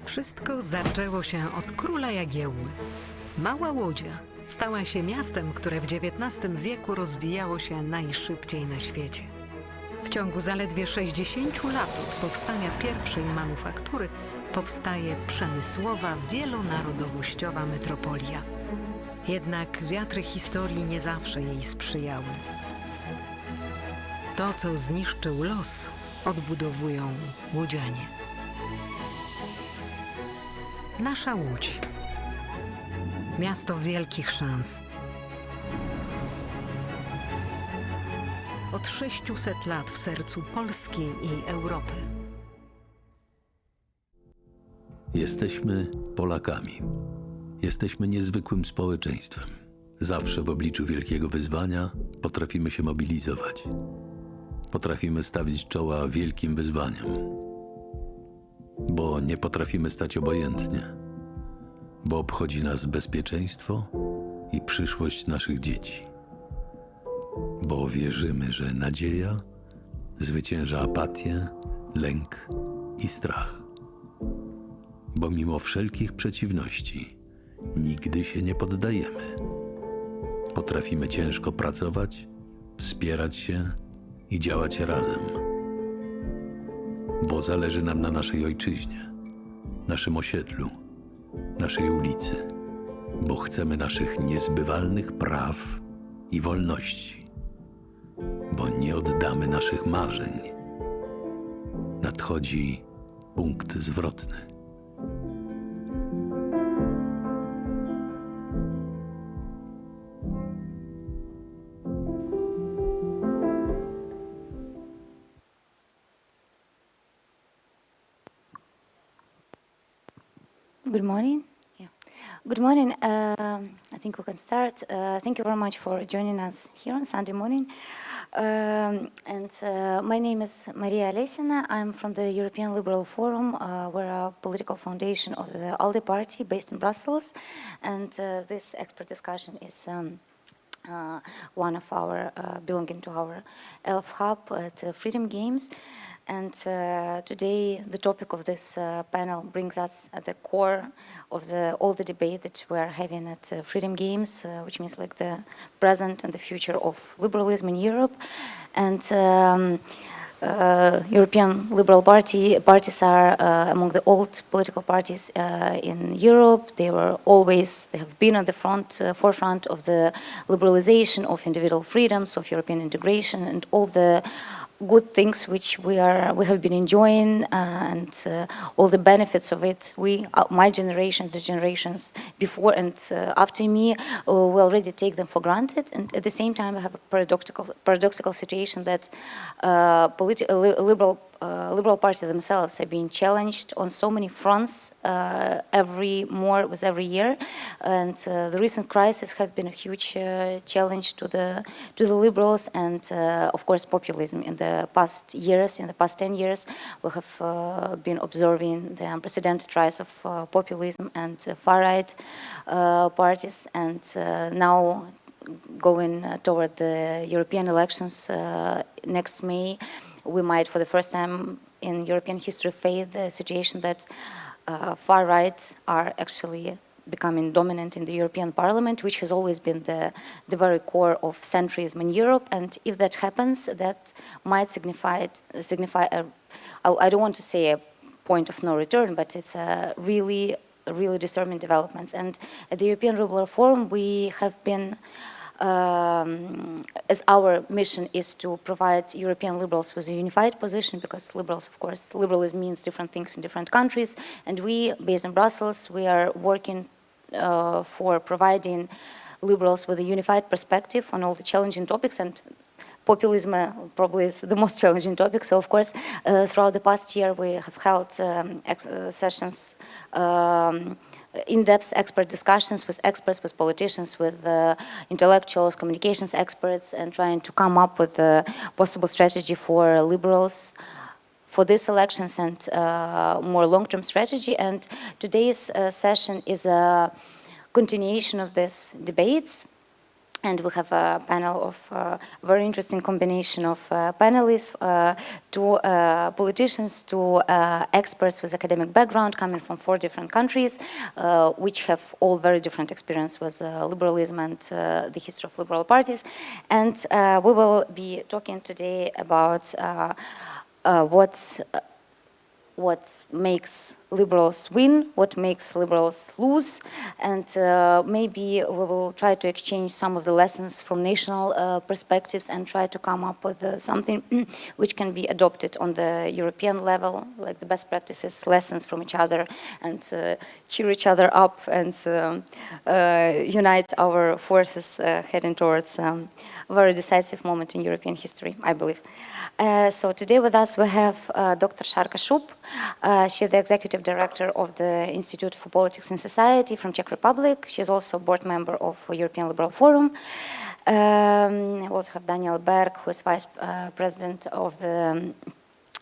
Wszystko zaczęło się od króla Jagiełły. Mała Łodzia stała się miastem, które w XIX wieku rozwijało się najszybciej na świecie. W ciągu zaledwie 60 lat od powstania pierwszej manufaktury powstaje przemysłowa, wielonarodowościowa metropolia. Jednak wiatry historii nie zawsze jej sprzyjały. To, co zniszczył los, odbudowują łodzianie. Nasza Łódź. Miasto wielkich szans. Od 600 lat w sercu Polski i Europy. Jesteśmy Polakami. Jesteśmy niezwykłym społeczeństwem. Zawsze w obliczu wielkiego wyzwania potrafimy się mobilizować. Potrafimy stawić czoła wielkim wyzwaniom. Bo nie potrafimy stać obojętnie. Bo obchodzi nas bezpieczeństwo i przyszłość naszych dzieci. Bo wierzymy, że nadzieja zwycięża apatię, lęk i strach. Bo mimo wszelkich przeciwności nigdy się nie poddajemy. Potrafimy ciężko pracować, wspierać się i działać razem. Bo zależy nam na naszej ojczyźnie, naszym osiedlu, naszej ulicy. Bo chcemy naszych niezbywalnych praw i wolności. Bo nie oddamy naszych marzeń. Nadchodzi punkt zwrotny. Good morning. Yeah. Good morning. I think we can start. Thank you very much for joining us here on Sunday morning. My name is Alesina. I'm from the European Liberal Forum. We're a political foundation of the ALDE party based in Brussels. And this expert discussion is one of our, belonging to our ELF hub at Freedom Games. And today the topic of this panel brings us at the core of all the debate that we are having at Freedom Games, which means like the present and the future of liberalism in Europe. And European Liberal parties are among the old political parties in Europe. They have been at the forefront of the liberalization of individual freedoms, of European integration, and all the good things which we have been enjoying, and all the benefits of it. My generation, the generations before and after me, will already take them for granted. And at the same time, we have a paradoxical situation that liberal parties themselves are being challenged on so many fronts with every year, and the recent crisis have been a huge challenge to the liberals, and of course populism. In the past 10 years, we have been observing the unprecedented rise of populism and far-right parties, and now going toward the European elections next May, we might, for the first time in European history, face the situation that far right are actually becoming dominant in the European Parliament, which has always been the very core of centrism in Europe. And if that happens, that might signify I don't want to say a point of no return, but it's a really disturbing developments. And at the European Liberal Forum, we have been as our mission is to provide European liberals with a unified position, because liberalism means different things in different countries, and we, based in Brussels, we are working for providing liberals with a unified perspective on all the challenging topics, and populism probably is the most challenging topic. So of course, throughout the past year, we have held sessions, in-depth expert discussions with experts, with politicians, with intellectuals, communications experts, and trying to come up with a possible strategy for liberals for these elections and more long-term strategy. And today's session is a continuation of these debates. And we have a panel of very interesting combination of panelists, two politicians, two experts with academic background coming from 4 different countries, which have all very different experience with liberalism and the history of liberal parties. And we will be talking today about what makes liberals win, what makes liberals lose, and maybe we will try to exchange some of the lessons from national perspectives and try to come up with something which can be adopted on the European level, like the best practices, lessons from each other, and cheer each other up and unite our forces heading towards a very decisive moment in European history, I believe. So today with us we have Dr. Šárka Shoup. She's the executive director of the Institute for Politics and Society from Czech Republic. She's also a board member of European Liberal Forum. We also have Dániel Berg, who is vice president of the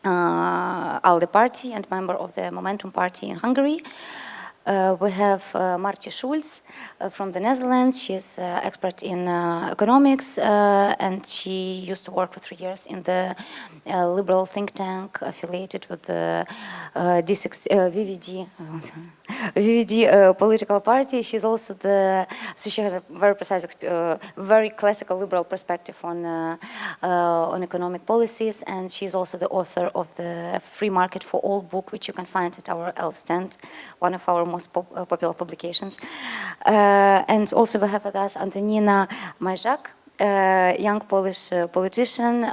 ALDE party and member of the Momentum party in Hungary. We have Maartje Schulz from the Netherlands. She's expert in economics and she used to work for 3 years in the liberal think tank affiliated with the VVD political party. She's also so she has a very precise, very classical liberal perspective on economic policies, and she's also the author of the Free Market for All book, which you can find at our ELF stand, one of our most popular publications. And also we have with us Antonina Majchrzak, young Polish politician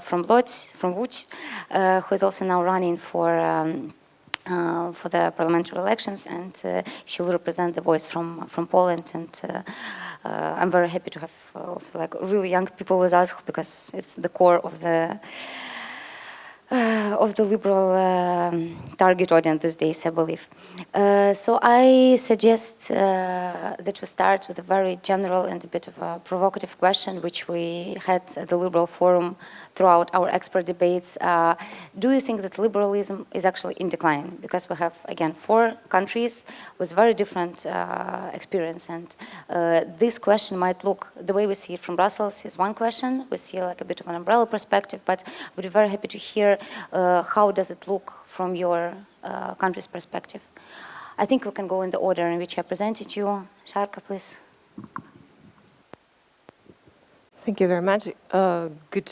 from Lodz, from Łódź, who is also now running for the parliamentary elections, and she will represent the voice from Poland. And I'm very happy to have also like really young people with us, because it's the core of the liberal target audience these days, I believe. So I suggest that we start with a very general and a bit of a provocative question, which we had at the Liberal Forum throughout our expert debates. Do you think that liberalism is actually in decline? Because we have, again, 4 countries with very different experience, and this question might look, the way we see it from Brussels is one question. We see like a bit of an umbrella perspective, but we'd be very happy to hear how does it look from your country's perspective. I think we can go in the order in which I presented you. Šárka, please. Thank you very much. Good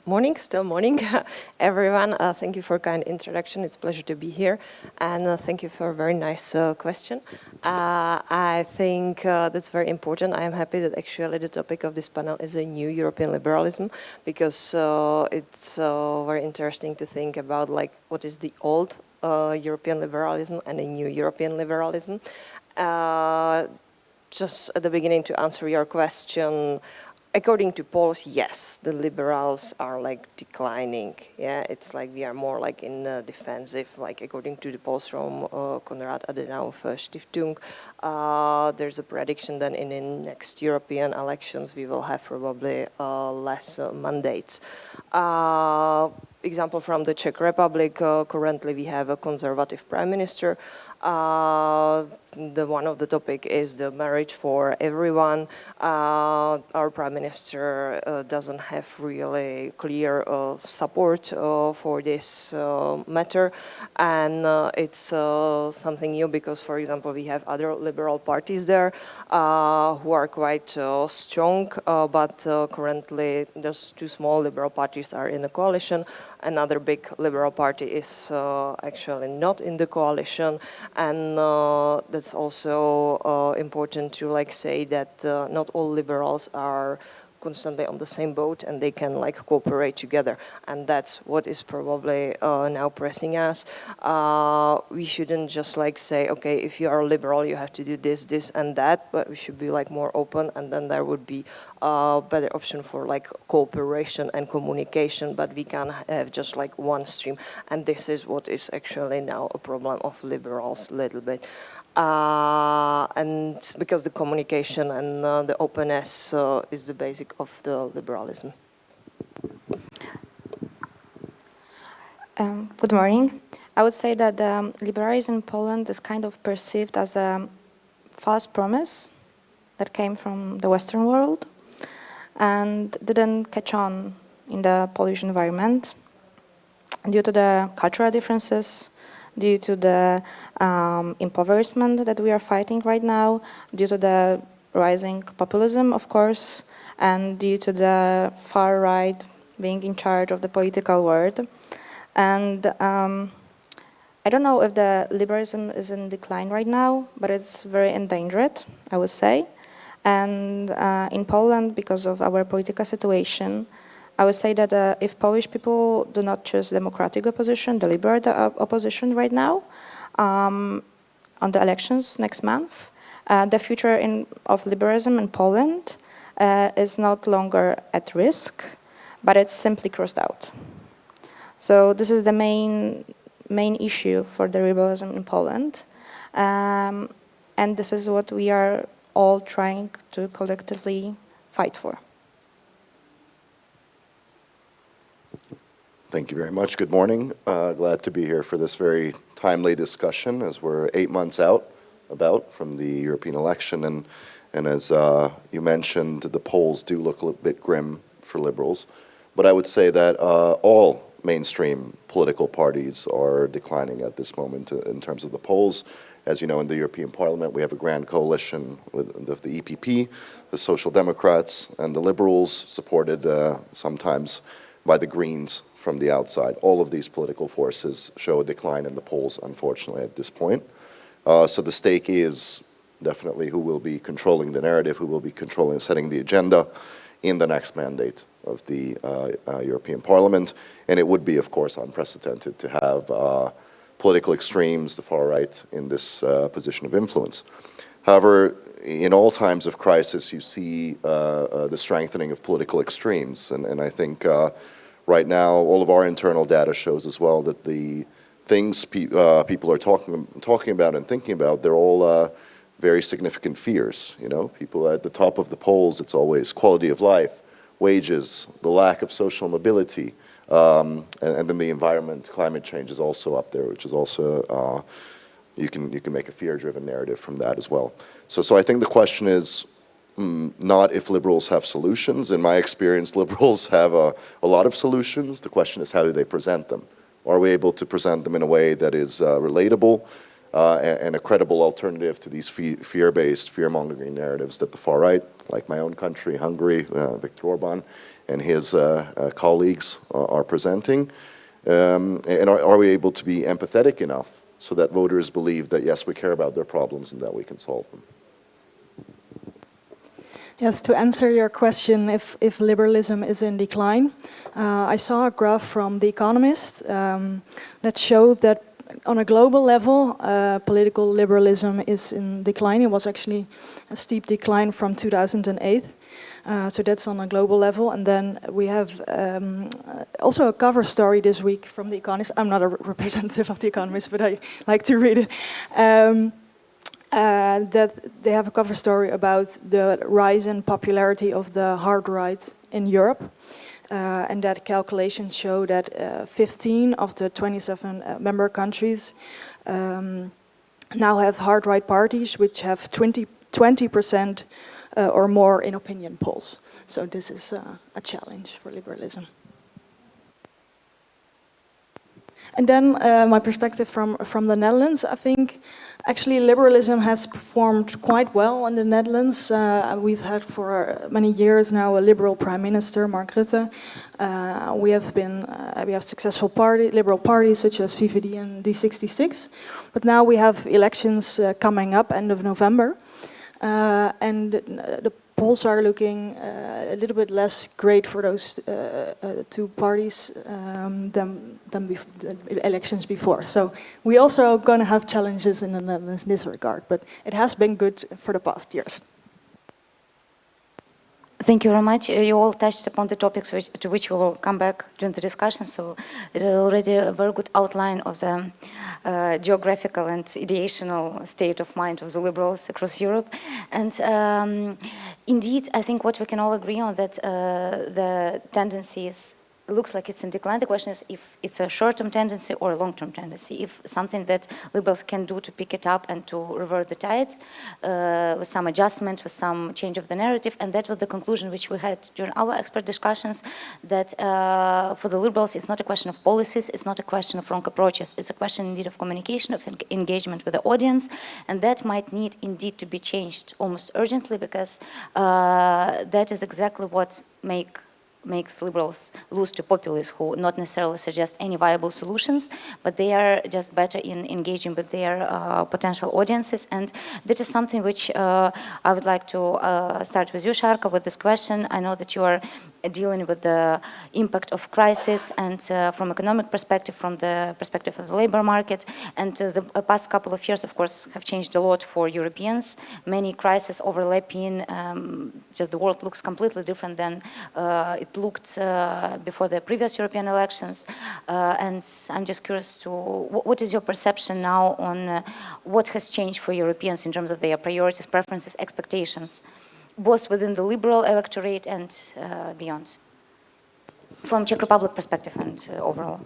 morning, still morning, everyone. Thank you for a kind introduction. It's a pleasure to be here. And thank you for a very nice question. I think that's very important. I am happy that actually the topic of this panel is a new European liberalism, because it's very interesting to think about like what is the old European liberalism and a new European liberalism. Just at the beginning, to answer your question, according to polls, yes, the liberals are like declining. Yeah, it's like we are more like in the defensive. Like according to the polls from Konrad Adenauer Stiftung, there's a prediction that in the next European elections we will have probably less mandates. Example from the Czech Republic, currently we have a conservative prime minister. One of the topic is the marriage for everyone. Our prime minister doesn't have really clear support for this matter, and it's something new because, for example, we have other liberal parties there who are quite strong, but currently those 2 small liberal parties are in the coalition. Another big liberal party is actually not in the coalition, and that's also important to like say that not all liberals are constantly on the same boat and they can like cooperate together, and that's what is probably now pressing us. We shouldn't just like say, okay, if you are a liberal you have to do this, this and that, but we should be like more open, and then there would be a better option for like cooperation and communication, but we can't have just like one stream, and this is what is actually now a problem of liberals a little bit. And because the communication and the openness is the basic of the liberalism. Good morning. I would say that liberalism in Poland is kind of perceived as a false promise, that came from the Western world and didn't catch on in the Polish environment due to the cultural differences, due to the impoverishment that we are fighting right now, due to the rising populism, of course, and due to the far right being in charge of the political world. And I don't know if the liberalism is in decline right now, but it's very endangered, I would say. And in Poland, because of our political situation, I would say that if Polish people do not choose democratic opposition, the liberal opposition right now, on the elections next month, the future of liberalism in Poland is not longer at risk, but it's simply crossed out. So this is the main issue for the liberalism in Poland. And this is what we are all trying to collectively fight for. Thank you very much. Good morning. Glad to be here for this very timely discussion as we're 8 months out from the European election. And as you mentioned, the polls do look a little bit grim for liberals. But I would say that all mainstream political parties are declining at this moment in terms of the polls. As you know, in the European Parliament, we have a grand coalition with the EPP, the Social Democrats, and the Liberals, supported sometimes by the Greens from the outside. All of these political forces show a decline in the polls, unfortunately, at this point. So the stake is definitely who will be controlling the narrative, who will be controlling, setting the agenda in the next mandate of the European Parliament. And it would be, of course, unprecedented to have political extremes, the far right, in this position of influence. However, in all times of crisis, you see the strengthening of political extremes. And I think right now, all of our internal data shows as well that the things people are talking about and thinking about, they're all very significant fears. You know, people at the top of the polls, it's always quality of life, wages, the lack of social mobility, and then the environment, climate change is also up there, which is also, you can make a fear-driven narrative from that as well. So I think the question is not if liberals have solutions. In my experience, liberals have a lot of solutions. The question is, how do they present them? Are we able to present them in a way that is relatable and a credible alternative to these fear-based, fear-mongering narratives that the far right, like my own country, Hungary, Viktor Orban and his colleagues are presenting? And are we able to be empathetic enough so that voters believe that, yes, we care about their problems and that we can solve them? Yes, to answer your question, if liberalism is in decline, I saw a graph from The Economist that showed that on a global level, political liberalism is in decline. It was actually a steep decline from 2008. So that's on a global level. And then we have also a cover story this week from The Economist. I'm not a representative of The Economist, but I like to read it. That they have a cover story about the rise in popularity of the hard right in Europe. And that calculations show that 15 of the 27 member countries now have hard right parties, which have 20% or more in opinion polls. So this is a challenge for liberalism. And then my perspective from the Netherlands, I think actually liberalism has performed quite well in the Netherlands. We've had for many years now a liberal prime minister, Mark Rutte. We have successful liberal parties such as VVD and D66. But now we have elections coming up end of November. And the polls are looking a little bit less great for those two parties than the elections before. So we also going to have challenges in the Netherlands in this regard, but it has been good for the past years. Thank you very much. You all touched upon the topics to which we will come back during the discussion. So it is already a very good outline of the geographical and ideational state of mind of the liberals across Europe. And indeed, I think what we can all agree on that the tendencies looks like it's in decline. The question is if it's a short-term tendency or a long-term tendency, if something that liberals can do to pick it up and to revert the tide with some adjustment, with some change of the narrative. And that was the conclusion which we had during our expert discussions, that for the liberals, it's not a question of policies, it's not a question of wrong approaches, it's a question indeed of communication, of engagement with the audience, and that might need indeed to be changed almost urgently, because that is exactly what makes liberals lose to populists who not necessarily suggest any viable solutions, but they are just better in engaging with their potential audiences. And that is something which I would like to start with you, Šárka, with this question. I know that you are dealing with the impact of crisis, and from economic perspective, from the perspective of the labor market. And the past couple of years, of course, have changed a lot for Europeans. Many crises overlapping, just the world looks completely different than it looked before the previous European elections. And I'm just curious to, what is your perception now on what has changed for Europeans in terms of their priorities, preferences, expectations, both within the liberal electorate and beyond, from Czech Republic perspective and overall?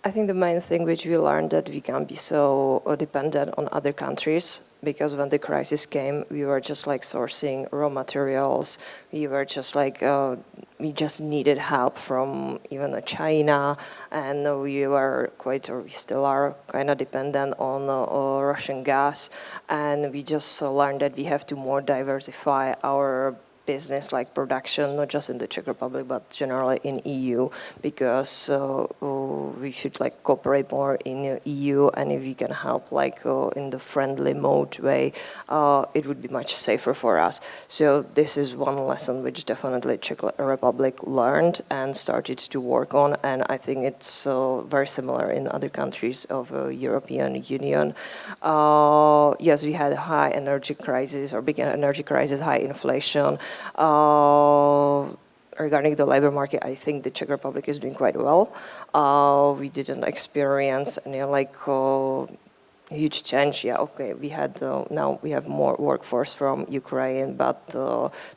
I think the main thing which we learned that we can't be so dependent on other countries, because when the crisis came, we were just like sourcing raw materials. We were just like, we just needed help from even China, and we were quite, or we still are kind of dependent on Russian gas. And we just learned that we have to more diversify our business, like production, not just in the Czech Republic, but generally in EU, because we should like cooperate more in EU, and if we can help like in the friendly mode way, it would be much safer for us. So this is one lesson which definitely Czech Republic learned and started to work on, and I think it's very similar in other countries of European Union. Yes, we had a high energy crisis, or big energy crisis, high inflation. Regarding the labor market, I think the Czech Republic is doing quite well. We didn't experience any like huge change. Yeah, okay, we had now we have more workforce from Ukraine, but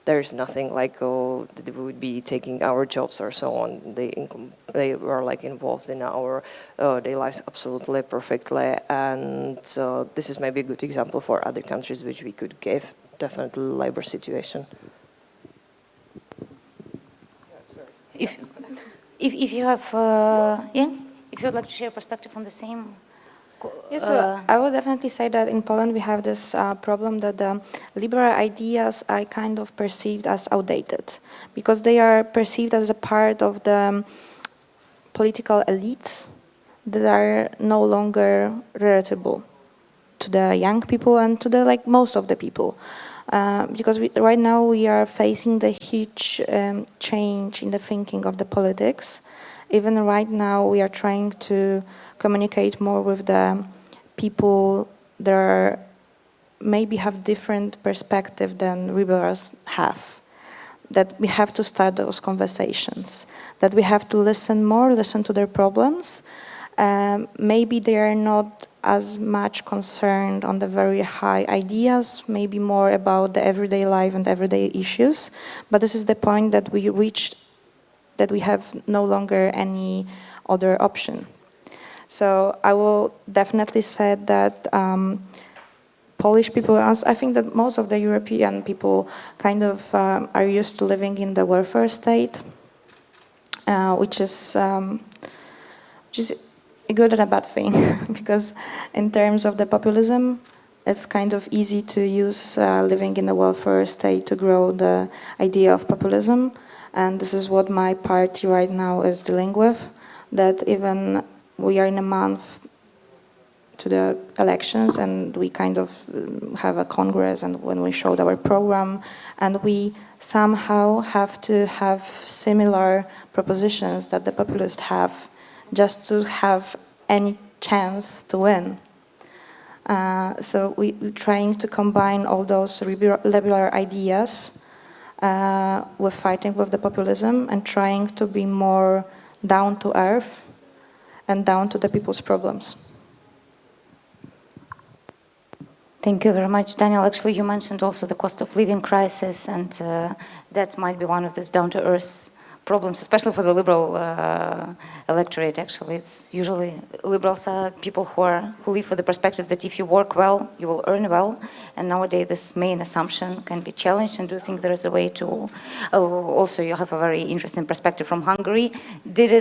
there's nothing like that we would be taking our jobs or so on. They were like involved in our daily lives absolutely perfectly, and this is maybe a good example for other countries which we could give. Definitely labor situation. If you have, if you'd like to share a perspective on the same. Yes, I would definitely say that in Poland we have this problem that the liberal ideas are kind of perceived as outdated, because they are perceived as a part of the political elites that are no longer relatable to the young people and to the like most of the people. Because right now we are facing the huge change in the thinking of the politics. Even right now we are trying to communicate more with the people that are, maybe have different perspective than liberals have. That we have to start those conversations. That we have to listen more, listen to their problems. Maybe they are not as much concerned on the very high ideas, maybe more about the everyday life and everyday issues. But this is the point that we reached, that we have no longer any other option. So I will definitely say that Polish people, I think that most of the European people kind of are used to living in the welfare state, which is a good and a bad thing, because in terms of the populism, it's kind of easy to use living in a welfare state to grow the idea of populism. And this is what my party right now is dealing with, that even we are in a month to the elections and we kind of have a congress, and when we showed our program, and we somehow have to have similar propositions that the populists have, just to have any chance to win. So we're trying to combine all those liberal ideas with fighting with the populism and trying to be more down to earth and down to the people's problems. Thank you very much, Daniel. Actually, you mentioned also the cost of living crisis, and that might be one of these down-to-earth problems, especially for the liberal electorate. Actually, it's usually liberals are people who live with the perspective that if you work well, you will earn well. And nowadays, this main assumption can be challenged. And do you think there is a way to? Also, you have a very interesting perspective from Hungary. Did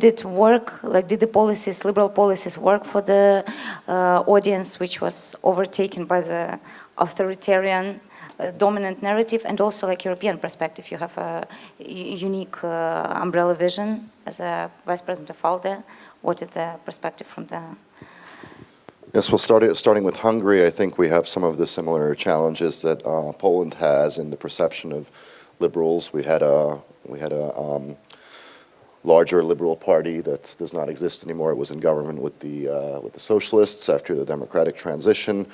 it work? Like, did the policies, liberal policies, work for the audience, which was overtaken by the authoritarian dominant narrative, and also like European perspective? You have a unique umbrella vision as a vice president of ALDE. What is the perspective from the? Yes, well, starting with Hungary, I think we have some of the similar challenges that Poland has in the perception of liberals. We had a larger liberal party that does not exist anymore. It was in government with the socialists after the democratic transition.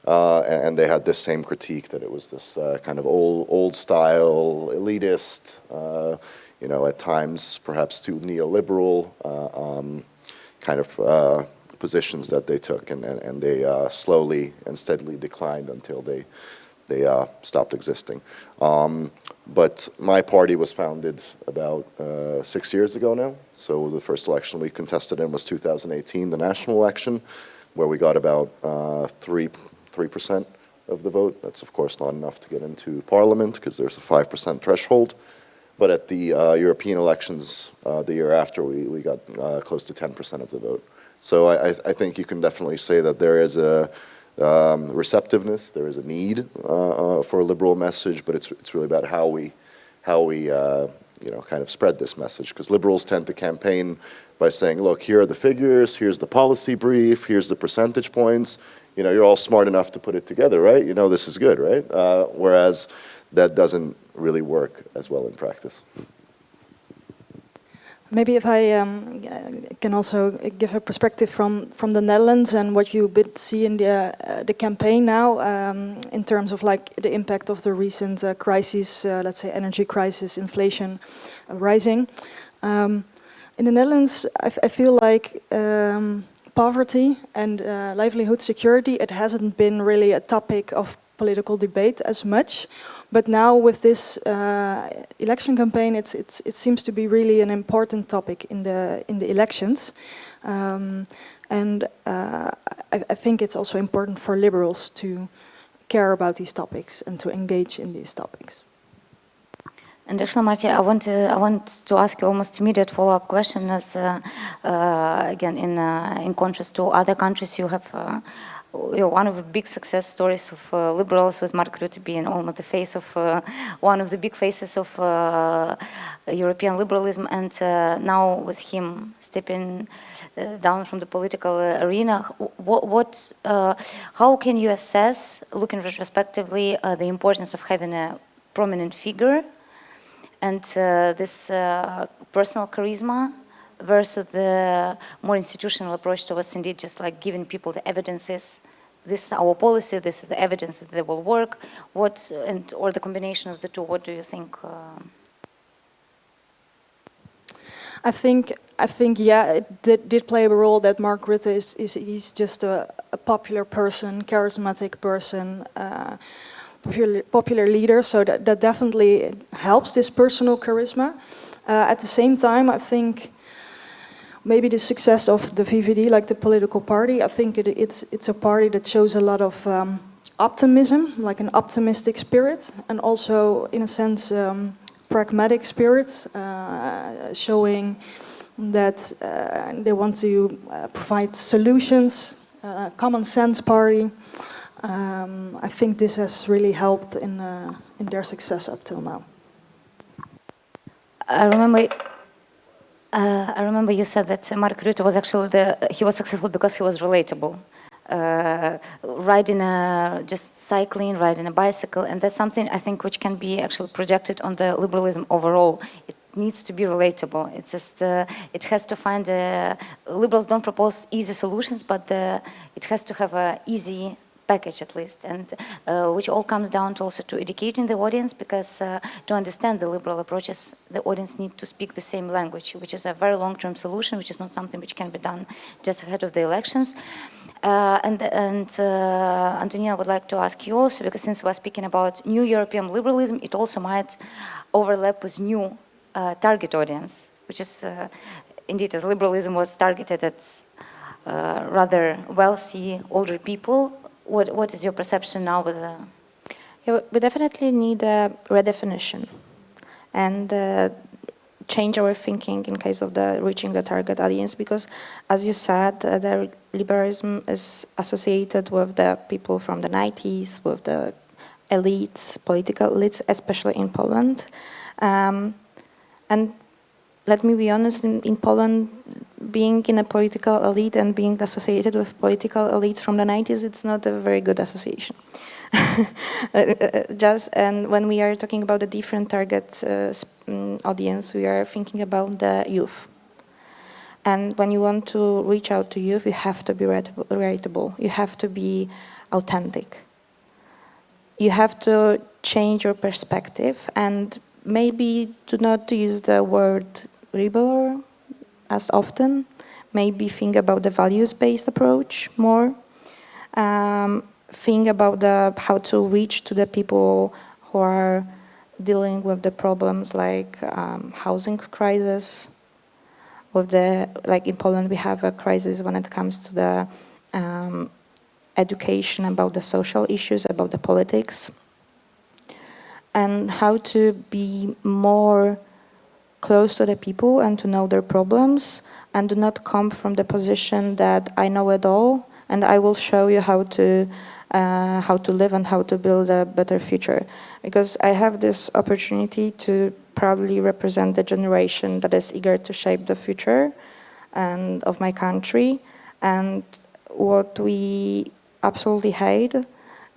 And they had this same critique that it was this kind of old style, elitist, at times perhaps too neoliberal kind of positions that they took, and they slowly and steadily declined until they stopped existing. But my party was founded about 6 years ago now. So the first election we contested in was 2018, the national election, where we got about 3% of the vote. That's of course not enough to get into parliament because there's a 5% threshold. But at the European elections the year after, we got close to 10% of the vote. So I think you can definitely say that there is a receptiveness, there is a need for a liberal message, but it's really about how we kind of spread this message, because liberals tend to campaign by saying, look, here are the figures, here's the policy brief, here's the percentage points, you're all smart enough to put it together, right? This is good, right? Whereas that doesn't really work as well in practice. Maybe if I can also give a perspective from the Netherlands and what you see in the campaign now in terms of like the impact of the recent crises, let's say energy crisis, inflation rising. In the Netherlands, I feel like poverty and livelihood security, it hasn't been really a topic of political debate as much. But now with this election campaign, it seems to be really an important topic in the elections, and I think it's also important for liberals to care about these topics and to engage in these topics. And actually, Maartje, I want to ask you almost immediate follow-up question. As again, in contrast to other countries, you have. One of the big success stories of liberals was Mark Rutte being almost the face of one of the big faces of European liberalism, and now with him stepping down from the political arena, how can you assess, looking retrospectively, the importance of having a prominent figure and this personal charisma versus the more institutional approach towards indeed just like giving people the evidences, this is our policy, this is the evidence that they will work, or the combination of the two, what do you think? I think yeah, it did play a role that Mark Rutte he's just a popular person, charismatic person, popular leader, so that definitely helps this personal charisma. At the same time, I think maybe the success of the VVD, like the political party, I think it's a party that shows a lot of optimism, like an optimistic spirit, and also, in a sense, pragmatic spirit, showing that they want to provide solutions, common sense party. I think this has really helped in their success up till now. I remember you said that Mark Rutte was actually he was successful because he was relatable. Just cycling, riding a bicycle, and that's something I think which can be actually projected on the liberalism overall. It needs to be relatable. It's just, it has to find, liberals don't propose easy solutions, but it has to have an easy package at least, and which all comes down to also to educating the audience, because to understand the liberal approaches, the audience need to speak the same language, which is a very long-term solution, which is not something which can be done just ahead of the elections. Antonina, I would like to ask you also, because since we're speaking about new European liberalism, it also might overlap with new target audience, which is indeed, as liberalism was targeted at rather wealthy older people. What is your perception now with the... Yeah, we definitely need a redefinition and change our thinking in case of the reaching the target audience, because as you said, the liberalism is associated with the people from the 90s, with the elites, political elites, especially in Poland. And let me be honest, in Poland, being in a political elite and being associated with political elites from the 90s, it's not a very good association. And when we are talking about a different target audience, we are thinking about the youth. And when you want to reach out to youth, you have to be relatable. You have to be authentic. You have to change your perspective and maybe do not use the word rebel as often. Maybe think about the values-based approach more. Think about how to reach to the people who are dealing with the problems like housing crisis. Like in Poland, we have a crisis when it comes to the education, about the social issues, about the politics, and how to be more close to the people and to know their problems, and do not come from the position that I know it all and I will show you how to live and how to build a better future. Because I have this opportunity to probably represent the generation that is eager to shape the future and of my country. And what we absolutely hate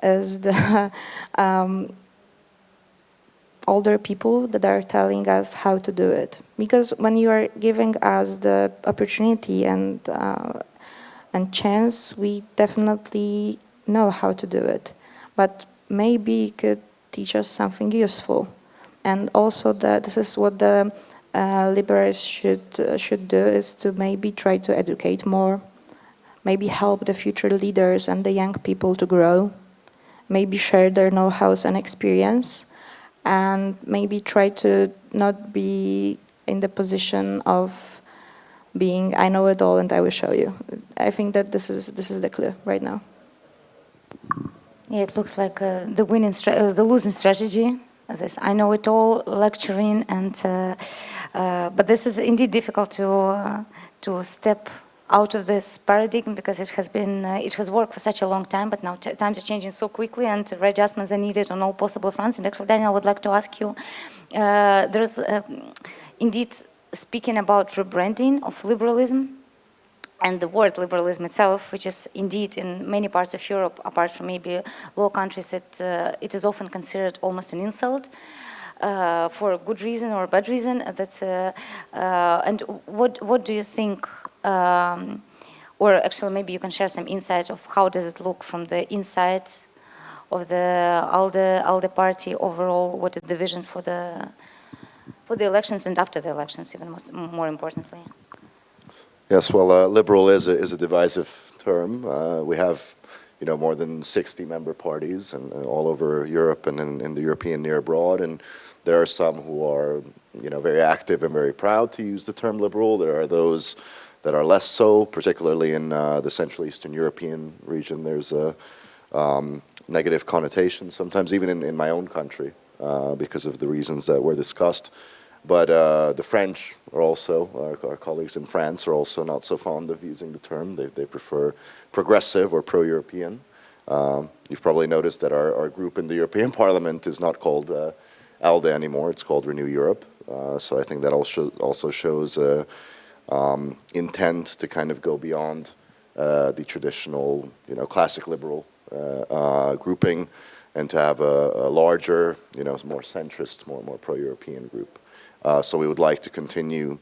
is the older people that are telling us how to do it. Because when you are giving us the opportunity and chance, we definitely know how to do it. But maybe you could teach us something useful. And also that this is what the liberals should do, is to maybe try to educate more, maybe help the future leaders and the young people to grow, maybe share their know-how and experience, and maybe try to not be in the position of being, I know it all and I will show you. I think that this is the clue right now. Yeah, it looks like the losing strategy. This I know it all, lecturing, and but this is indeed difficult to step out of this paradigm, because it has worked for such a long time, but now times are changing so quickly and readjustments are needed on all possible fronts. And actually, Daniel, I would like to ask you, there's indeed, speaking about rebranding of liberalism, and the word liberalism itself, which is indeed in many parts of Europe, apart from maybe low countries, it is often considered almost an insult. For a good reason or a bad reason. And what do you think, or actually maybe you can share some insight of how does it look from the inside of the ALDE party overall? What is the vision for the elections and after the elections, even more importantly? Yes, well, liberal is a divisive term. We have, more than 60 member parties and all over Europe and in the European near abroad, and there are some who are, very active and very proud to use the term liberal. There are those that are less so, particularly in the Central Eastern European region. There's a negative connotation, sometimes even in my own country, because of the reasons that were discussed. But the French are also, our colleagues in France are also not so fond of using the term. They prefer progressive or pro-European. You've probably noticed that our group in the European Parliament is not called ALDE anymore, it's called Renew Europe. So I think that also shows intent to kind of go beyond the traditional, classic liberal grouping, and to have a larger, more centrist, more pro-European group. So we would like to continue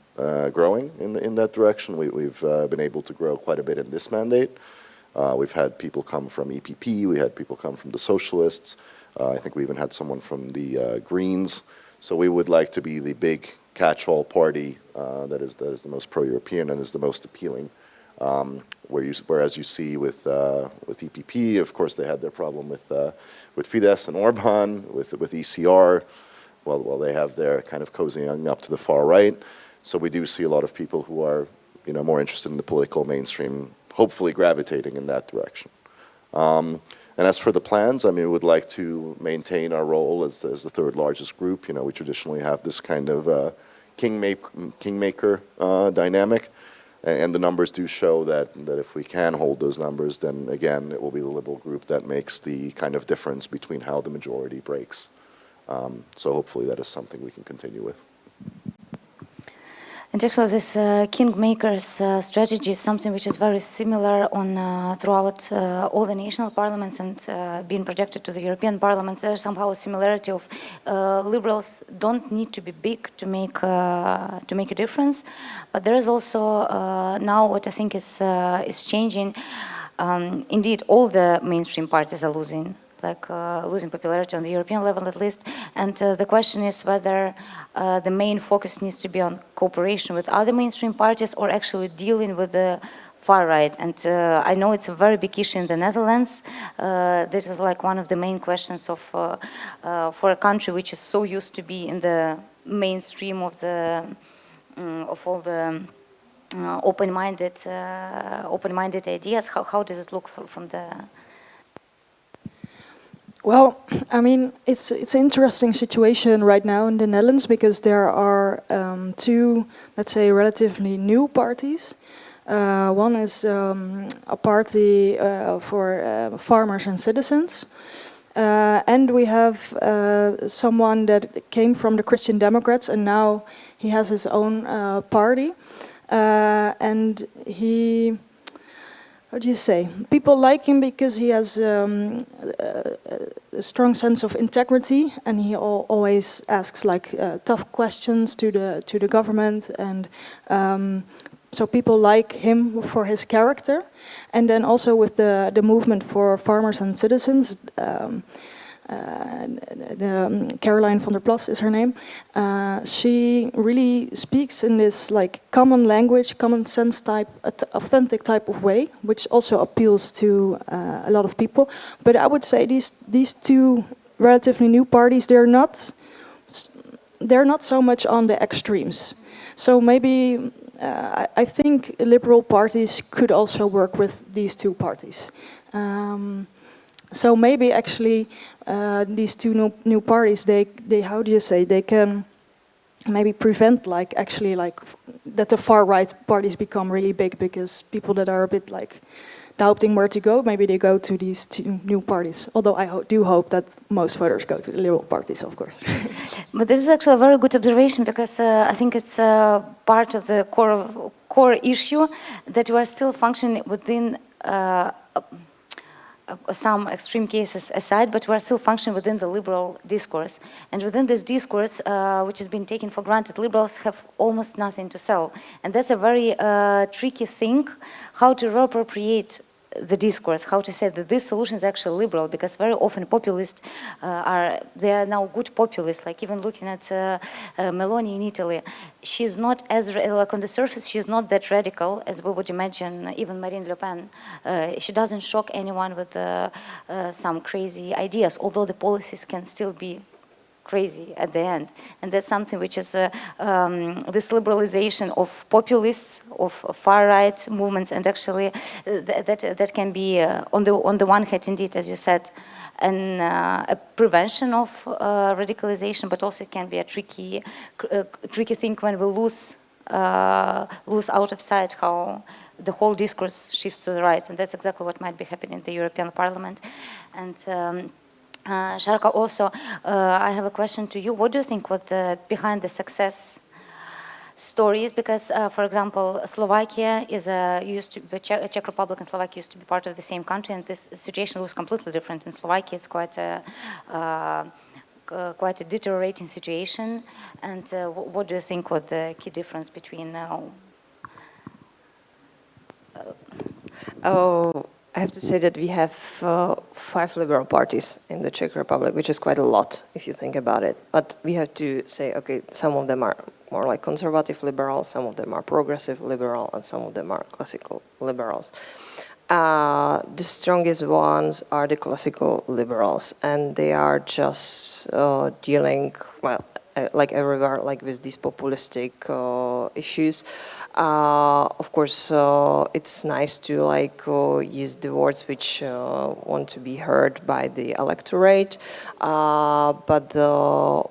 growing in that direction. We've been able to grow quite a bit in this mandate. We've had people come from EPP, we had people come from the Socialists, I think we even had someone from the Greens. So we would like to be the big catch-all party that is the most pro-European and is the most appealing. Whereas you see with EPP, of course they had their problem with Fidesz and Orban, with ECR. while they have their kind of cozying up to the far right. So we do see a lot of people who are, more interested in the political mainstream, hopefully gravitating in that direction. And as for the plans, we would like to maintain our role as the third largest group. We traditionally have this kind of kingmaker dynamic. And the numbers do show that if we can hold those numbers, then again, it will be the Liberal group that makes the kind of difference between how the majority breaks. So hopefully that is something we can continue with. And actually, this kingmakers strategy is something which is very similar throughout all the national parliaments and being projected to the European parliaments. There's somehow a similarity of liberals don't need to be big to make a difference, but there is also now what I think is changing. Indeed, all the mainstream parties are losing popularity on the European level at least, and the question is whether the main focus needs to be on cooperation with other mainstream parties or actually dealing with the far right. And I know it's a very big issue in the Netherlands. This is like one of the main questions of for a country which is so used to be in the mainstream of all the open-minded ideas. How does it look from the? Well, it's an interesting situation right now in the Netherlands because there are two, let's say, relatively new parties. One is a party for farmers and citizens. And we have someone that came from the Christian Democrats and now he has his own party. And he... What do you say? People like him because he has a strong sense of integrity, and he always asks tough questions to the government, and so people like him for his character. And then also with the movement for farmers and citizens, Caroline van der Plas is her name. She really speaks in this common language, common sense type, authentic type of way, which also appeals to a lot of people. But I would say these two relatively new parties, they're not so much on the extremes. So maybe I think liberal parties could also work with these two parties. So maybe actually these two new parties, they how do you say, they can maybe prevent that the far right parties become really big, because people that are a bit doubting where to go, maybe they go to these two new parties. Although I do hope that most voters go to the liberal parties, of course. But this is actually a very good observation, because I think it's part of the core issue that we are still functioning within some extreme cases aside, but we are still functioning within the liberal discourse. And within this discourse, which has been taken for granted, liberals have almost nothing to sell. And that's a very tricky thing, how to reappropriate the discourse, how to say that this solution is actually liberal, because very often populists they are now good populists, even looking at Meloni in Italy. She's not as, on the surface, she's not that radical as we would imagine, even Marine Le Pen. She doesn't shock anyone with some crazy ideas, although the policies can still be crazy at the end. And that's something which is this liberalization of populists, of far-right movements, and actually that can be, on the one hand, indeed, as you said, a prevention of radicalization, but also it can be a tricky thing when we lose out of sight how the whole discourse shifts to the right. And that's exactly what might be happening in the European Parliament. And Šárka, also, I have a question to you. What do you think behind the success stories? Because, for example, Slovakia Czech Republic and Slovakia used to be part of the same country, and this situation was completely different. In Slovakia, it's quite a deteriorating situation. And what do you think was the key difference between? I have to say that we have 5 liberal parties in the Czech Republic, which is quite a lot if you think about it. But we have to say, okay, some of them are more like conservative liberals, some of them are progressive liberal, and some of them are classical liberals. The strongest ones are the classical liberals, and they are just dealing, well, like everywhere, like with these populistic issues. Of course, it's nice to use the words which want to be heard by the electorate, but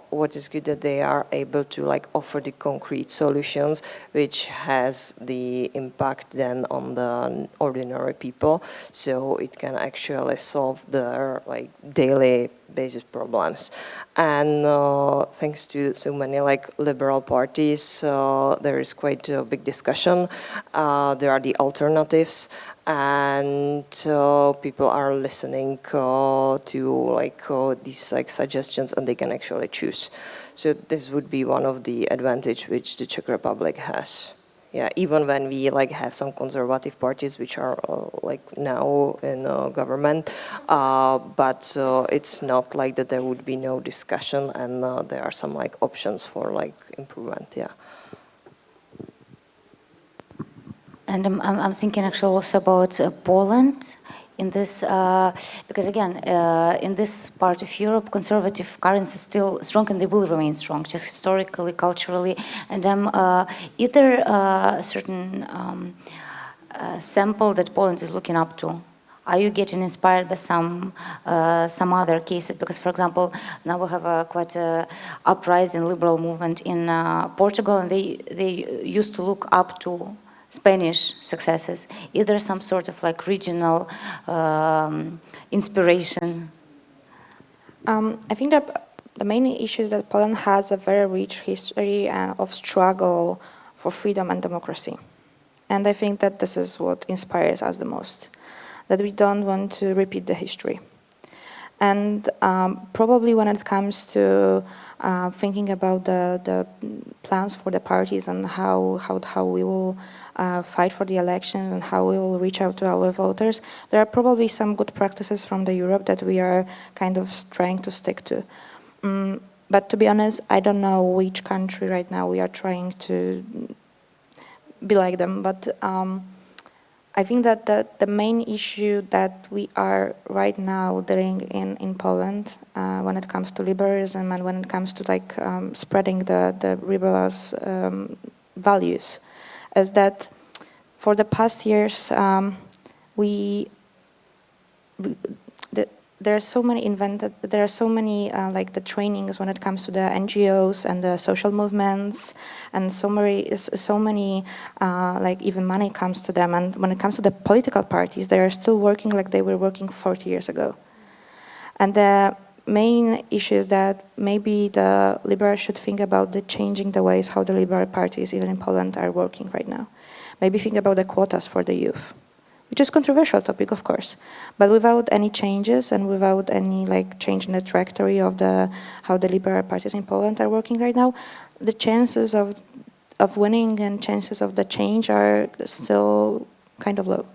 what is good that they are able to offer the concrete solutions, which has the impact then on the ordinary people, so it can actually solve their daily basis problems. And thanks to so many liberal parties, there is quite a big discussion. There are the alternatives, and people are listening to these suggestions, and they can actually choose. So this would be one of the advantage which the Czech Republic has. Yeah, even when we have some conservative parties which are now in government, but it's not like that there would be no discussion, and there are some options for improvement. Yeah. And I'm thinking actually also about Poland in this, because again, in this part of Europe, conservative currents are still strong, and they will remain strong, just historically, culturally. And either a certain sample that Poland is looking up to. Are you getting inspired by some other cases? Because, for example, now we have quite a uprising liberal movement in Portugal, and they used to look up to Spanish successes, either some sort of regional inspiration? I think that the main issue is that Poland has a very rich history of struggle for freedom and democracy. And I think that this is what inspires us the most, that we don't want to repeat the history. And probably when it comes to thinking about the plans for the parties and how we will fight for the elections and how we will reach out to our voters, there are probably some good practices from the Europe that we are kind of trying to stick to. But to be honest, I don't know which country right now we are trying to be like them. But I think that the main issue that we are right now dealing in Poland when it comes to liberalism and when it comes to spreading the liberal values is that for the past years there are so many the trainings when it comes to the NGOs and the social movements, and so many even money comes to them. And when it comes to the political parties, they are still working like they were working 40 years ago. And the main issue is that maybe the liberals should think about changing the ways how the liberal parties, even in Poland, are working right now. Maybe think about the quotas for the youth, which is a controversial topic, of course, but without any changes and without any change in the trajectory of how the liberal parties in Poland are working right now, the chances of winning and chances of the change are still kind of low.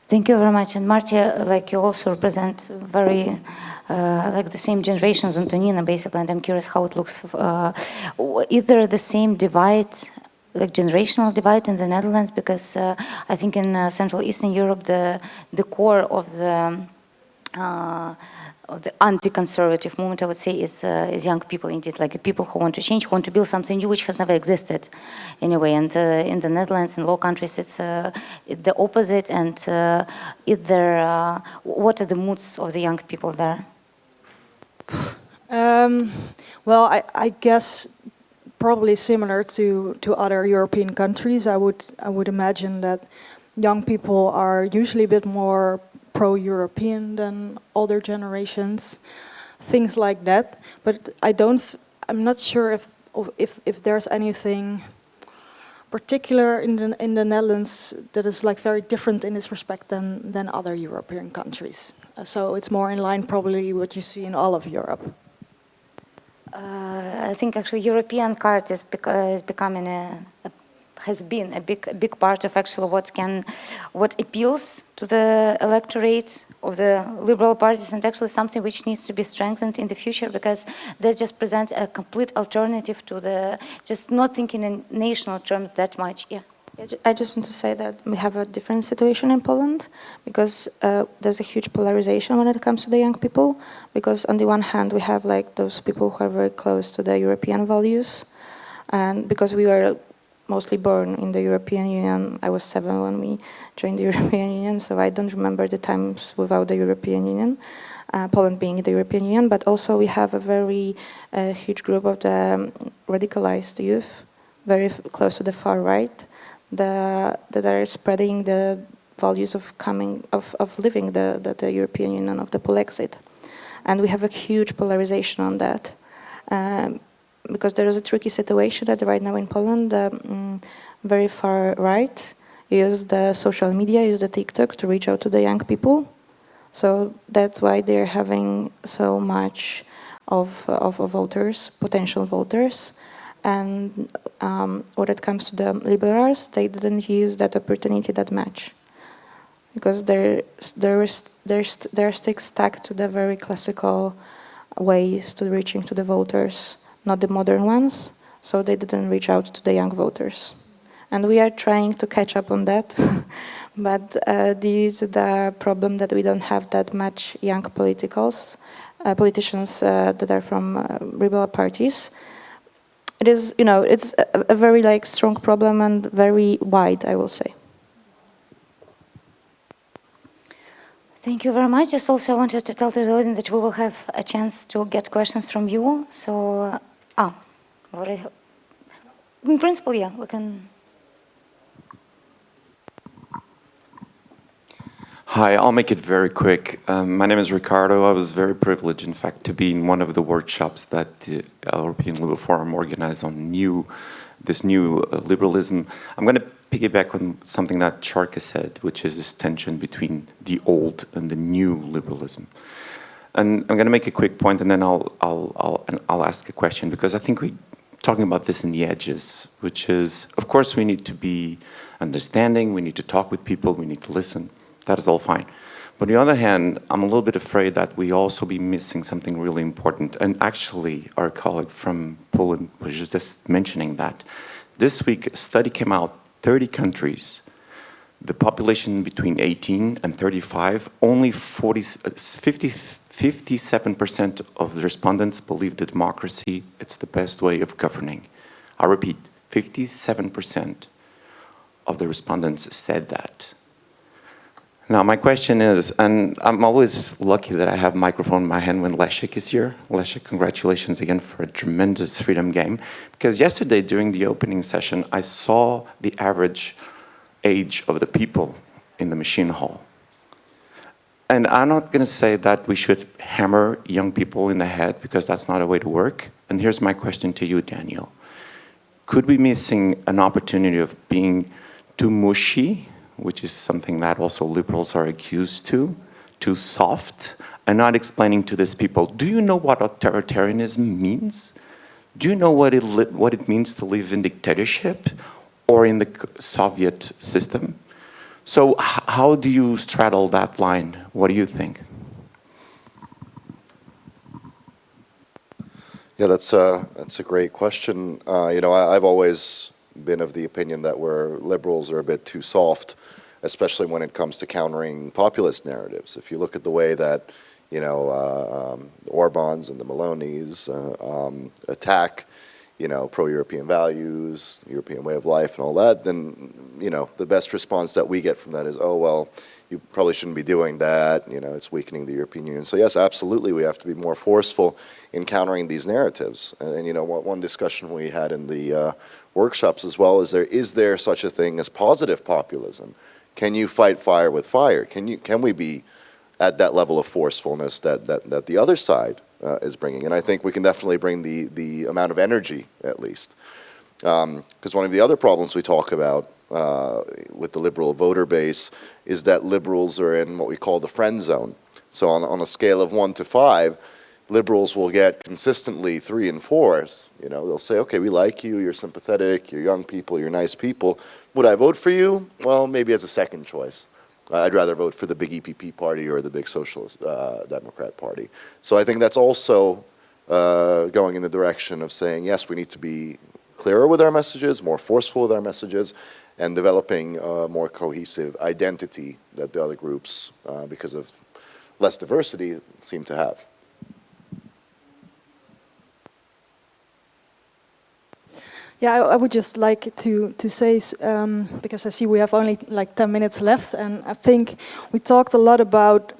Thank you very much. And Maartje, you also represent very the same generation as Antonina, basically, and I'm curious how it looks. Either the same divide, generational divide in the Netherlands, because I think in Central Eastern Europe the core of the anti-conservative movement, I would say, is young people indeed, people who want to change, who want to build something new which has never existed anyway. And in the Netherlands, in low countries, it's the opposite. And what are the moods of the young people there? Well, I guess probably similar to other European countries. I would imagine that young people are usually a bit more pro-European than older generations, things like that. But I'm not sure if there's anything particular in the Netherlands that is very different in this respect than other European countries. So it's more in line probably what you see in all of Europe. I think actually European card is becoming has been a big part of actually what appeals to the electorate of the liberal parties, and actually something which needs to be strengthened in the future, because they just present a complete alternative to just not thinking in national terms that much. Yeah. I just want to say that we have a different situation in Poland because there's a huge polarization when it comes to the young people. Because on the one hand, we have like those people who are very close to the European values, and because we were mostly born in the European Union. I was 7 when we joined the European Union, so I don't remember the times without the European Union. Poland being in the European Union, but also we have a very huge group of the radicalized youth, very close to the far right, that are spreading the values of living the European Union, of the Polexit. And we have a huge polarization on that. Because there is a tricky situation that right now in Poland, very far right use the social media, use the TikTok to reach out to the young people. So that's why they're having so much of voters, potential voters. And when it comes to the liberals, they didn't use that opportunity that much, because they're still stuck to the very classical ways to reaching to the voters, not the modern ones. So they didn't reach out to the young voters. And we are trying to catch up on that. But due to the problem that we don't have that much young politicians that are from liberal parties, it is, it's a very like strong problem and very wide, I will say. Thank you very much. Just also wanted to tell the audience that we will have a chance to get questions from you. So, in principle, yeah, we can. Hi, I'll make it very quick. My name is Ricardo. I was very privileged, in fact, to be in one of the workshops that the European Liberal Forum organized on this new liberalism. I'm going to piggyback on something that Šárka said, which is this tension between the old and the new liberalism. And I'm going to make a quick point, and then I'll ask a question, because I think we're talking about this in the edges, which is, of course, we need to be understanding, we need to talk with people, we need to listen. That is all fine. But on the other hand, I'm a little bit afraid that we also be missing something really important. And actually, our colleague from Poland was just mentioning that. This week, a study came out, 30 countries, the population between 18 and 35, only 57% of the respondents believe that democracy, it's the best way of governing. I repeat, 57% of the respondents said that. Now, my question is, and I'm always lucky that I have a microphone in my hand when Leszek is here. Leszek, congratulations again for a tremendous freedom game. Because yesterday, during the opening session, I saw the average age of the people in the machine hall. And I'm not going to say that we should hammer young people in the head, because that's not a way to work. And here's my question to you, Dániel. Could we be missing an opportunity of being too mushy, which is something that also liberals are accused to, too soft, and not explaining to these people, do you know what authoritarianism means? Do you know what it means to live in dictatorship or in the Soviet system? So how do you straddle that line? What do you think? Yeah, that's a great question. I've always been of the opinion that liberals are a bit too soft, especially when it comes to countering populist narratives. If you look at the way that, the Orbáns and the Melonis attack, pro-European values, European way of life and all that, then, the best response that we get from that is, oh, well, you probably shouldn't be doing that, it's weakening the European Union. So yes, absolutely, we have to be more forceful in countering these narratives. And one discussion we had in the workshops as well is there such a thing as positive populism? Can you fight fire with fire? Can we be at that level of forcefulness that the other side is bringing? And I think we can definitely bring the amount of energy, at least. Because one of the other problems we talk about with the liberal voter base is that liberals are in what we call the friend zone. So on a scale of 1 to 5, liberals will get consistently 3 and 4s. They'll say, okay, we like you, you're sympathetic, you're young people, you're nice people. Would I vote for you? Well, maybe as a second choice. I'd rather vote for the big EPP party or the big Socialist Democrat party. So I think that's also going in the direction of saying, yes, we need to be clearer with our messages, more forceful with our messages, and developing a more cohesive identity that the other groups, because of less diversity, seem to have. Yeah, I would just like to say, because I see we have only like 10 minutes left, and I think we talked a lot about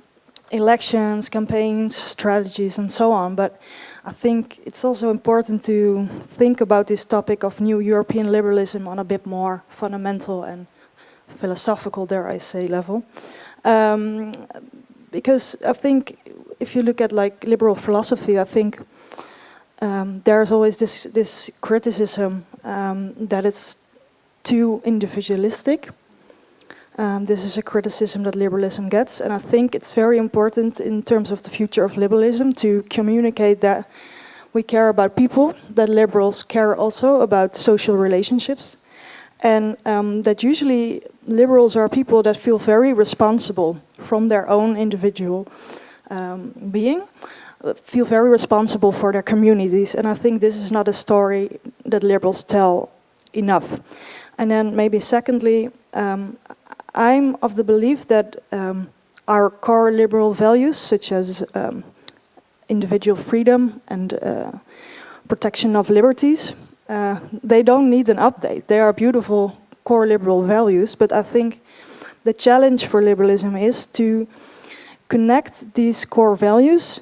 elections, campaigns, strategies, and so on, but I think it's also important to think about this topic of new European liberalism on a bit more fundamental and philosophical, dare I say, level. Because I think if you look at like liberal philosophy, I think there's always this criticism that it's too individualistic. This is a criticism that liberalism gets, and I think it's very important in terms of the future of liberalism to communicate that we care about people, that liberals care also about social relationships, and that usually liberals are people that feel very responsible from their own individual being, feel very responsible for their communities, and I think this is not a story that liberals tell enough. And then maybe secondly, I'm of the belief that our core liberal values, such as individual freedom and protection of liberties, they don't need an update. They are beautiful core liberal values, but I think the challenge for liberalism is to connect these core values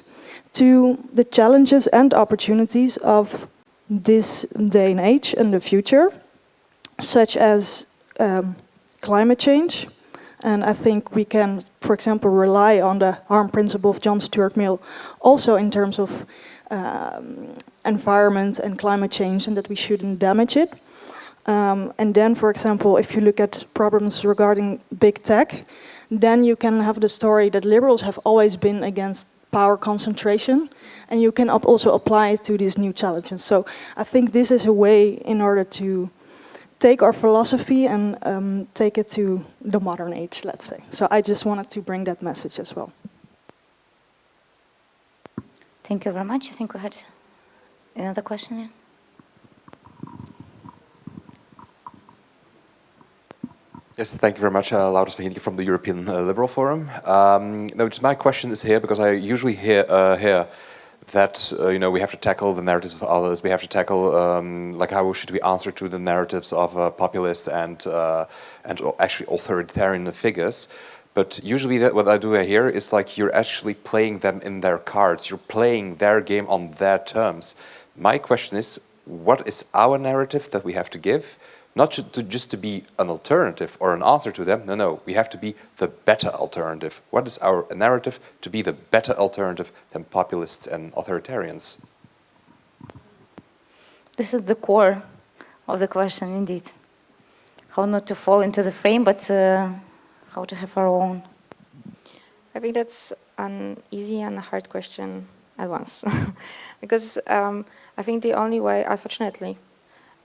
to the challenges and opportunities of this day and age and the future, such as climate change. And I think we can, for example, rely on the harm principle of John Stuart Mill also in terms of environment and climate change, and that we shouldn't damage it. And then, for example, if you look at problems regarding big tech, then you can have the story that liberals have always been against power concentration, and you can also apply it to these new challenges. So I think this is a way in order to take our philosophy and take it to the modern age, let's say. So I just wanted to bring that message as well. Thank you very much. I think we had another question here. Yes, thank you very much, Laurens Verhinke from the European Liberal Forum. No, just my question is here because I usually hear that you know, we have to tackle the narratives of others. We have to tackle like how should we answer to the narratives of populists and actually authoritarian figures. But usually what I do here is like you're actually playing them in their cards. You're playing their game on their terms. My question is, what is our narrative that we have to give? Not just to be an alternative or an answer to them. No, we have to be the better alternative. What is our narrative to be the better alternative than populists and authoritarians? This is the core of the question, indeed. How not to fall into the frame, but how to have our own. I think that's an easy and a hard question at once. Because I think the only way, unfortunately,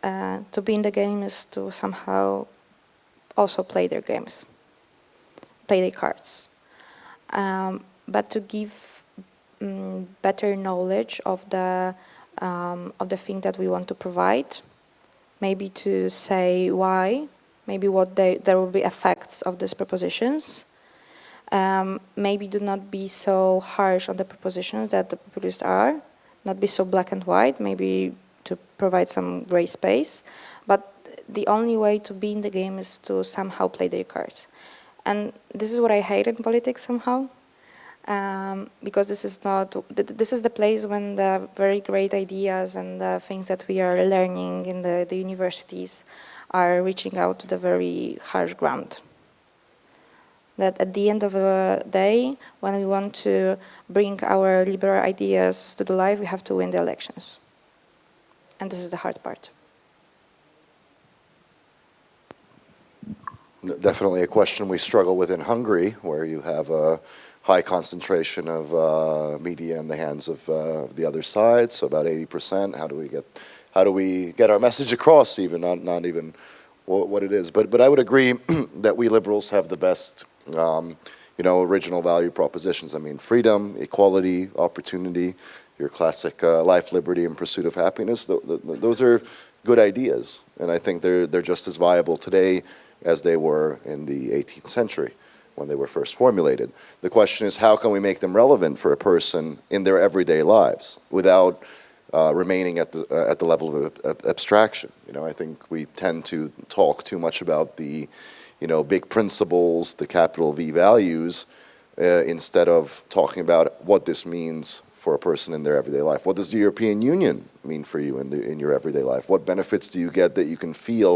to be in the game is to somehow also play their games, play their cards. But to give better knowledge of the thing that we want to provide, maybe to say why, maybe what there will be effects of these propositions. Maybe do not be so harsh on the propositions that the populists are, not be so black and white, maybe to provide some gray space. But the only way to be in the game is to somehow play their cards. And this is what I hate in politics somehow, because this is the place when the very great ideas and the things that we are learning in the universities are reaching out to the very harsh ground. That at the end of the day, when we want to bring our liberal ideas to the life, we have to win the elections. And this is the hard part. Definitely a question we struggle with in Hungary, where you have a high concentration of media in the hands of the other side, so about 80%. How do we get our message across, even not even what it is? But I would agree that we liberals have the best, original value propositions. I mean, freedom, equality, opportunity, your classic life, liberty, and pursuit of happiness. Those are good ideas, and I think they're just as viable today as they were in the 18th century when they were first formulated. The question is, how can we make them relevant for a person in their everyday lives without remaining at the level of abstraction? You know, I think we tend to talk too much about the, you know, big principles, the capital V values, instead of talking about what this means for a person in their everyday life. What does the European Union mean for you in your everyday life? What benefits do you get that you can feel,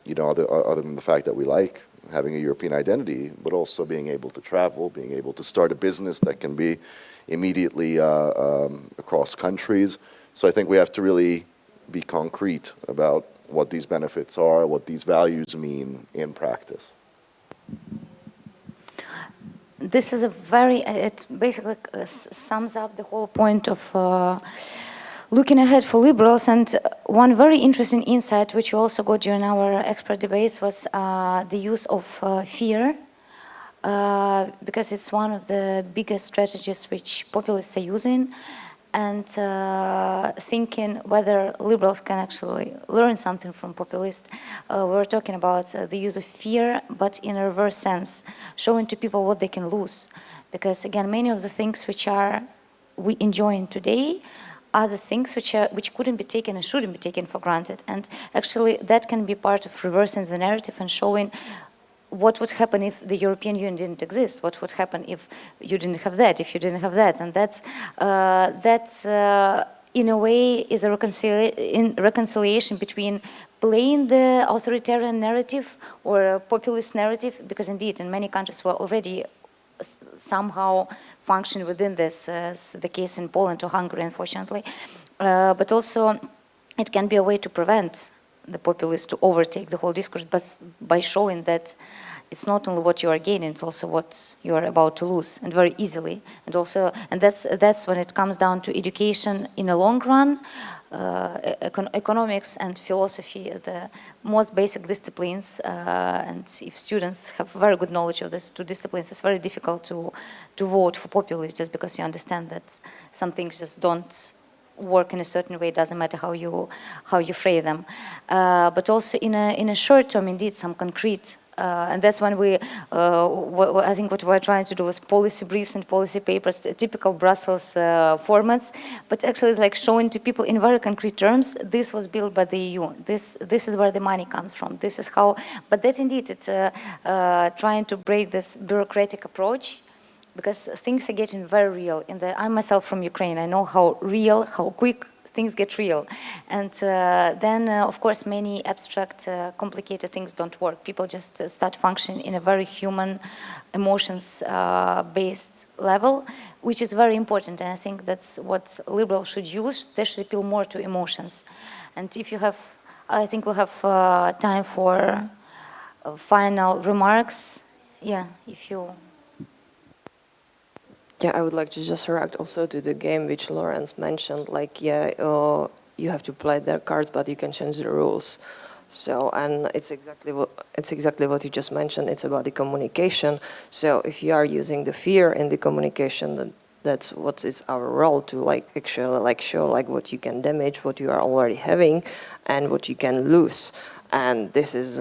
you know, other than the fact that we like having a European identity, but also being able to travel, being able to start a business that can be immediately across countries. So I think we have to really be concrete about what these benefits are, what these values mean in practice. This is it basically sums up the whole point of looking ahead for liberals. And one very interesting insight, which we also got during our expert debates, was the use of fear, because it's one of the biggest strategies which populists are using, and thinking whether liberals can actually learn something from populists. We're talking about the use of fear, but in a reverse sense, showing to people what they can lose. Because again, many of the things which we enjoying today are the things which couldn't be taken and shouldn't be taken for granted. And actually that can be part of reversing the narrative and showing what would happen if the European Union didn't exist? What would happen if you didn't have that, if you didn't have that? And that's in a way, is a reconciliation between playing the authoritarian narrative or a populist narrative, because indeed in many countries we're already somehow function within this, as the case in Poland or Hungary, unfortunately. But also it can be a way to prevent the populists to overtake the whole discourse, but by showing that it's not only what you are gaining, it's also what you are about to lose, and very easily. And also, and that's when it comes down to education in the long run. Economics and philosophy are the most basic disciplines, and if students have very good knowledge of these two disciplines, it's very difficult to vote for populists, just because you understand that some things just don't work in a certain way. It doesn't matter how you frame them, but also in a short term, indeed, some concrete. And that's when I think what we're trying to do is policy briefs and policy papers, typical Brussels formats, but actually it's like showing to people in very concrete terms, this was built by the EU, this is where the money comes from, this is how, but that indeed it's trying to break this bureaucratic approach, because things are getting very real. I'm myself from Ukraine, I know how real, how quick things get real. And then, of course, many abstract, complicated things don't work. People just start functioning in a very human, emotions-based level, which is very important. And I think that's what liberals should use. They should appeal more to emotions. And if you have, I think we'll have time for final remarks. Yeah, if you... Yeah, I would like to just react also to the game which Lawrence mentioned, like, yeah, you have to play their cards, but you can change the rules. So, and it's exactly what you just mentioned, it's about the communication. So if you are using the fear in the communication, then that's what is our role, to actually show what you can damage, what you are already having, and what you can lose. And this is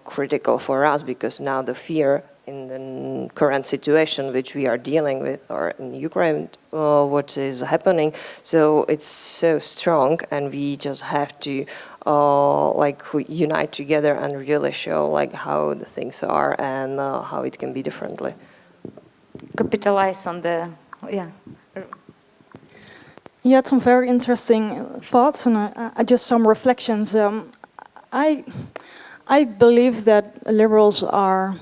critical for us, because now the fear in the current situation which we are dealing with, or in Ukraine, what is happening, so it's so strong, and we just have to unite together and really show how the things are and how it can be differently. Capitalize on the, yeah. You had some very interesting thoughts, and I just some reflections. I believe that liberals are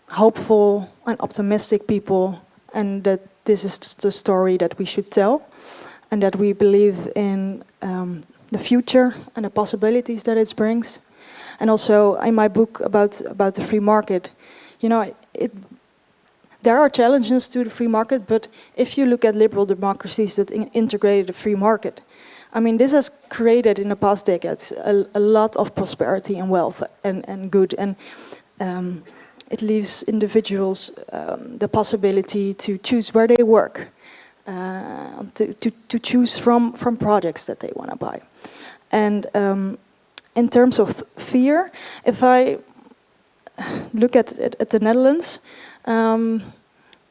hopeful and optimistic people, and that this is the story that we should tell, and that we believe in the future and the possibilities that it brings. And also in my book about the free market, you know, there are challenges to the free market, but if you look at liberal democracies that integrated the free market, I mean, this has created in the past decades a lot of prosperity and wealth and good, and it leaves individuals the possibility to choose where they work, to choose from projects that they want to buy. And in terms of fear, if I look at the Netherlands,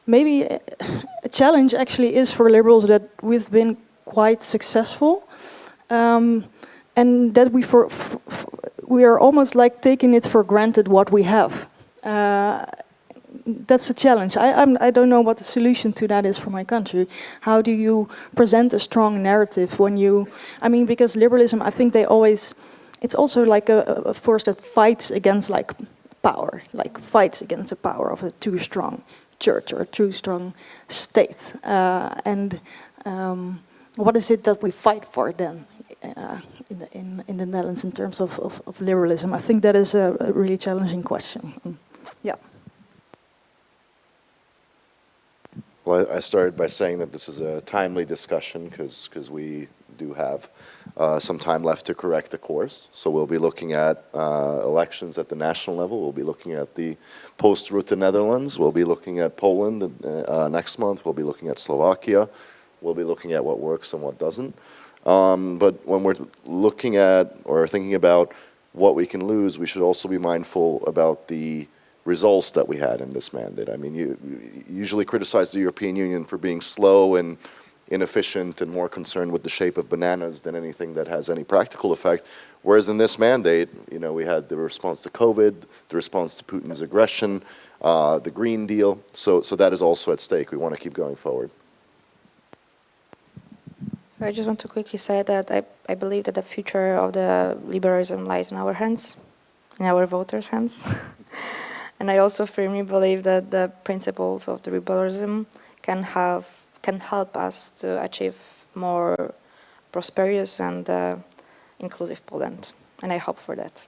maybe a challenge actually is for liberals that we've been quite successful, and that we are almost like taking it for granted what we have. That's a challenge. I don't know what the solution to that is for my country. How do you present a strong narrative when you... I mean, because liberalism, I think it's also like a force that fights against like power, like fights against the power of a too strong church or a too strong state. What is it that we fight for then in the Netherlands in terms of liberalism? I think that is a really challenging question. Yeah. Well, I started by saying that this is a timely discussion because we do have some time left to correct the course. So we'll be looking at elections at the national level. We'll be looking at the post-Rutte Netherlands. We'll be looking at Poland next month. We'll be looking at Slovakia. We'll be looking at what works and what doesn't. But when we're looking at or thinking about what we can lose, we should also be mindful about the results that we had in this mandate. I mean, you usually criticize the European Union for being slow and inefficient and more concerned with the shape of bananas than anything that has any practical effect. Whereas in this mandate, you know, we had the response to COVID, the response to Putin's aggression, the Green Deal. So that is also at stake. We want to keep going forward. So I just want to quickly say that I believe that the future of the liberalism lies in our hands, in our voters' hands. And I also firmly believe that the principles of the liberalism can help us to achieve more prosperous and inclusive Poland. And I hope for that.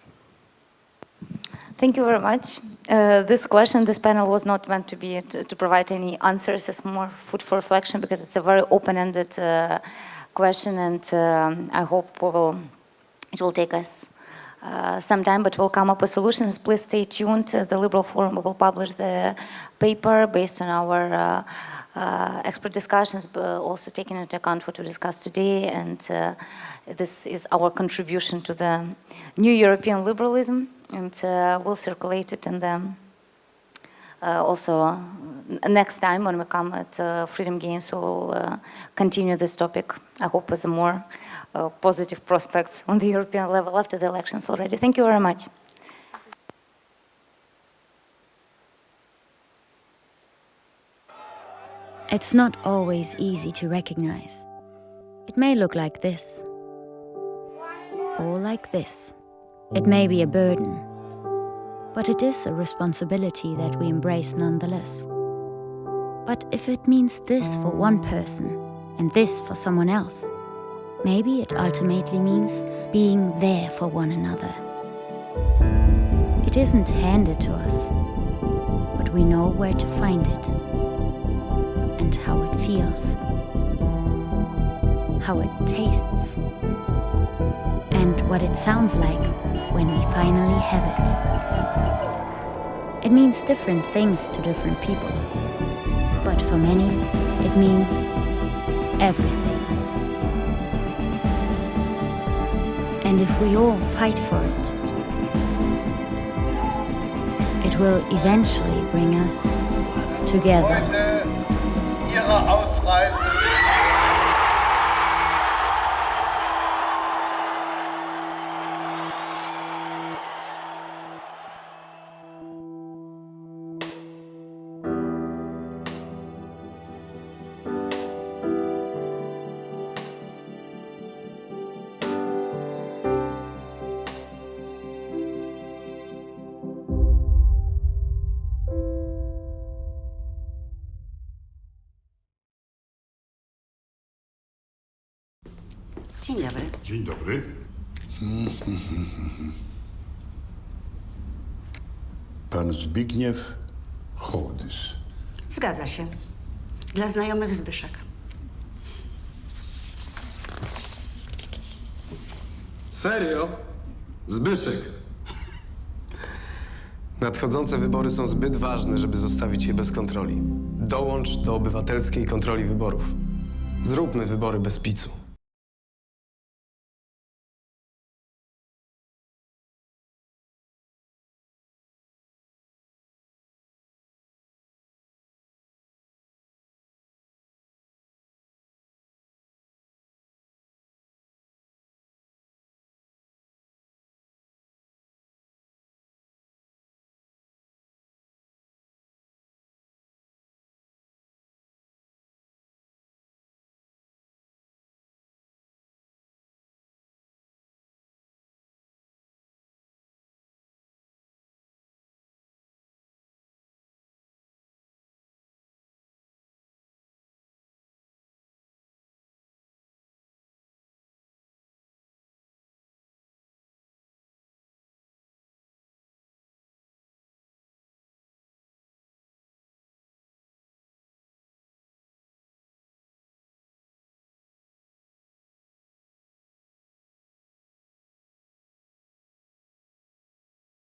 Thank you very much. This panel was not meant to be to provide any answers. It's more food for reflection because it's a very open-ended question, and I hope it will take us some time, but we'll come up with solutions. Please stay tuned. The Liberal Forum will publish the paper based on our expert discussions, but also taking into account what we discussed today. And this is our contribution to the new European liberalism, and we'll circulate it in the also next time when we come at Freedom Games. We'll continue this topic, I hope with more positive prospects on the European level after the elections already. Thank you very much. It's not always easy to recognize. It may look like this, or like this. It may be a burden, but it is a responsibility that we embrace nonetheless. But if it means this for one person and this for someone else, maybe it ultimately means being there for one another. It isn't handed to us, but we know where to find it and how it feels, how it tastes, and what it sounds like when we finally have it. It means different things to different people, but for many, it means everything. And if we all fight for it, it will eventually bring us together. Dzień dobry. Dzień dobry. Pan Zbigniew Hołdys. Zgadza się. Dla znajomych Zbyszek. Serio? Zbyszek. Nadchodzące wybory są zbyt ważne, żeby zostawić je bez kontroli. Dołącz do obywatelskiej kontroli wyborów. Zróbmy wybory bez picu.